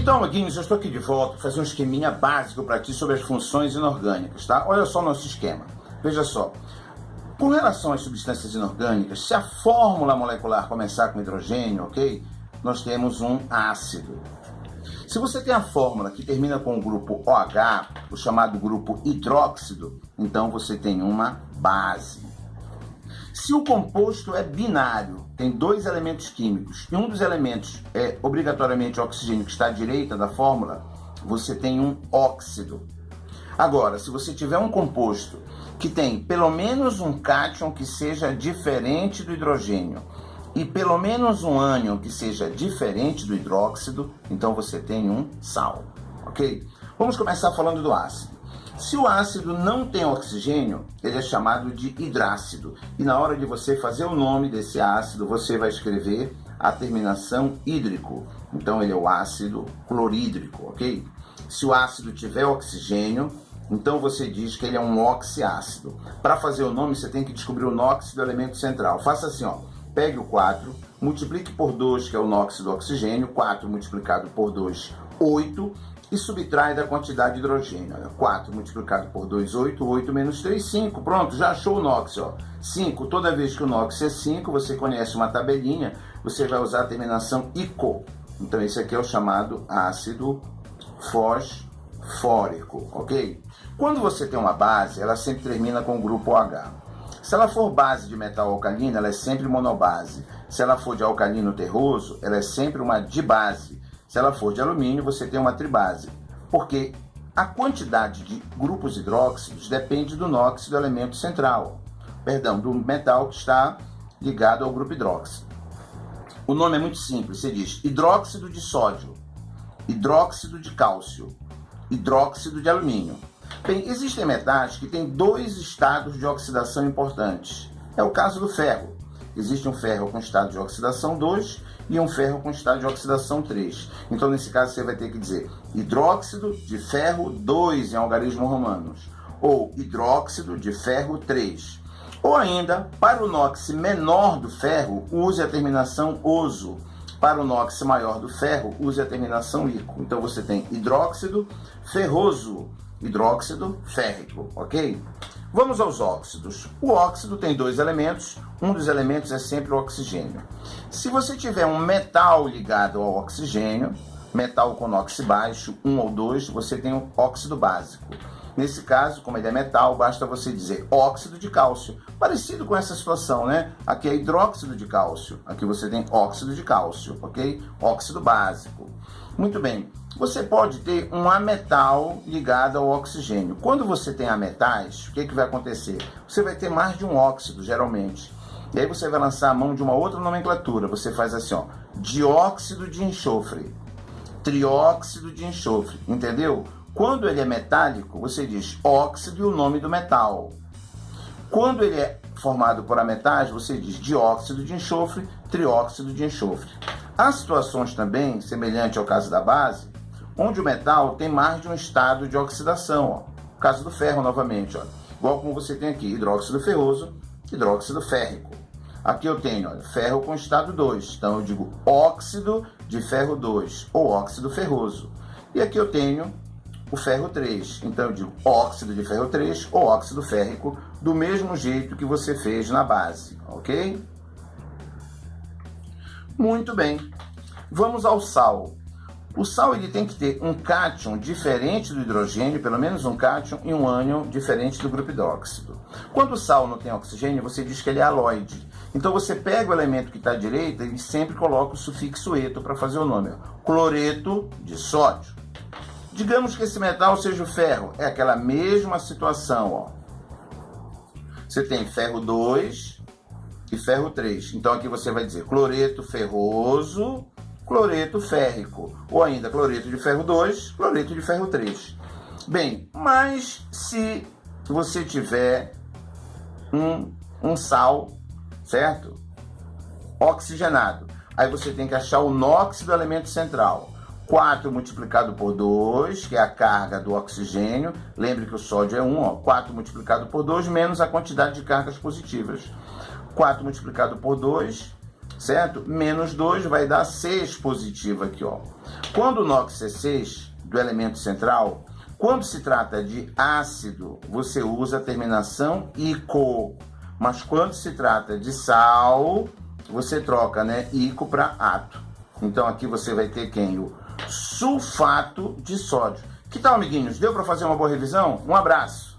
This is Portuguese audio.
Então, amiguinhos, eu estou aqui de volta para fazer um esqueminha básico para ti sobre as funções inorgânicas, tá? Olha só o nosso esquema. Veja só. Com relação às substâncias inorgânicas, se a fórmula molecular começar com hidrogênio, ok? Nós temos um ácido. Se você tem a fórmula que termina com o grupo OH, o chamado grupo hidróxido, então você tem uma base. Se o composto é binário, tem dois elementos químicos, e um dos elementos é obrigatoriamente o oxigênio que está à direita da fórmula, você tem um óxido. Agora, se você tiver um composto que tem pelo menos um cátion que seja diferente do hidrogênio e pelo menos um ânion que seja diferente do hidróxido, então você tem um sal, ok? Vamos começar falando do ácido. Se o ácido não tem oxigênio, ele é chamado de hidrácido. E na hora de você fazer o nome desse ácido, você vai escrever a terminação hídrico. Então ele é o ácido clorídrico, ok? Se o ácido tiver oxigênio, então você diz que ele é um oxiácido. Para fazer o nome, você tem que descobrir o NOx do elemento central. Faça assim, ó. Pegue o 4, multiplique por 2, que é o NOx do oxigênio. 4 multiplicado por 2, 8. E subtrai da quantidade de hidrogênio. 4 multiplicado por 2, 8. 8 menos 3, 5. Pronto, já achou o NOx. Ó. 5. Toda vez que o NOx é 5, você conhece uma tabelinha, você vai usar a terminação ICO. Então esse aqui é o chamado ácido fosfórico, ok? Quando você tem uma base, ela sempre termina com o grupo OH. Se ela for base de metal alcalino, ela é sempre monobase. Se ela for de alcalino terroso, ela é sempre uma dibase. Se ela for de alumínio, você tem uma tribase, porque a quantidade de grupos hidróxidos depende do NOx do elemento central, do metal que está ligado ao grupo hidróxido. O nome é muito simples, você diz hidróxido de sódio, hidróxido de cálcio, hidróxido de alumínio. Bem, existem metais que têm dois estados de oxidação importantes. É o caso do ferro. Existe um ferro com estado de oxidação 2 e um ferro com estado de oxidação 3. Então, nesse caso, você vai ter que dizer hidróxido de ferro 2 em algarismos romanos, ou hidróxido de ferro 3. Ou ainda, para o NOx menor do ferro, use a terminação oso. Para o NOx maior do ferro, use a terminação ico. Então, você tem hidróxido ferroso, hidróxido férrico, ok? Vamos aos óxidos. O óxido tem dois elementos, um dos elementos é sempre o oxigênio. Se você tiver um metal ligado ao oxigênio, metal com NOx baixo, 1 ou 2, você tem um óxido básico. Nesse caso, como ele é metal, basta você dizer óxido de cálcio. Parecido com essa situação, né? Aqui é hidróxido de cálcio, aqui você tem óxido de cálcio, ok? Óxido básico. Muito bem. Você pode ter um ametal ligado ao oxigênio. Quando você tem ametais, o que vai acontecer? Você vai ter mais de um óxido, geralmente. E aí você vai lançar a mão de uma outra nomenclatura. Você faz assim, ó, dióxido de enxofre, trióxido de enxofre, entendeu? Quando ele é metálico, você diz óxido e o nome do metal. Quando ele é formado por ametais, você diz dióxido de enxofre, trióxido de enxofre. Há situações também, semelhante ao caso da base, onde o metal tem mais de um estado de oxidação. Ó. O caso do ferro, novamente. Ó. Igual como você tem aqui, hidróxido ferroso, hidróxido férrico. Aqui eu tenho ó, ferro com estado 2. Então eu digo óxido de ferro 2, ou óxido ferroso. E aqui eu tenho o ferro 3. Então eu digo óxido de ferro 3, ou óxido férrico, do mesmo jeito que você fez na base. Ok? Muito bem. Vamos ao sal. O sal ele tem que ter um cátion diferente do hidrogênio, pelo menos um cátion, e um ânion diferente do grupo hidróxido. Quando o sal não tem oxigênio, você diz que ele é haloide. Então você pega o elemento que está à direita e sempre coloca o sufixo eto para fazer o nome. Cloreto de sódio. Digamos que esse metal seja o ferro. É aquela mesma situação. Ó. Você tem ferro 2 e ferro 3. Então aqui você vai dizer cloreto ferroso, cloreto férrico, ou ainda cloreto de ferro 2, cloreto de ferro 3. Bem, mas se você tiver um sal, certo? Oxigenado, aí você tem que achar o NOx do elemento central. 4 multiplicado por 2, que é a carga do oxigênio. Lembre que o sódio é 1, ó. 4 multiplicado por 2 menos a quantidade de cargas positivas. 4 multiplicado por 2 certo? Menos 2 vai dar 6 positivo aqui, ó. Quando o NOx é 6, do elemento central, quando se trata de ácido, você usa a terminação ico. Mas quando se trata de sal, você troca, né, ico para ato. Então aqui você vai ter quem? O sulfato de sódio. Que tal, amiguinhos? Deu para fazer uma boa revisão? Um abraço!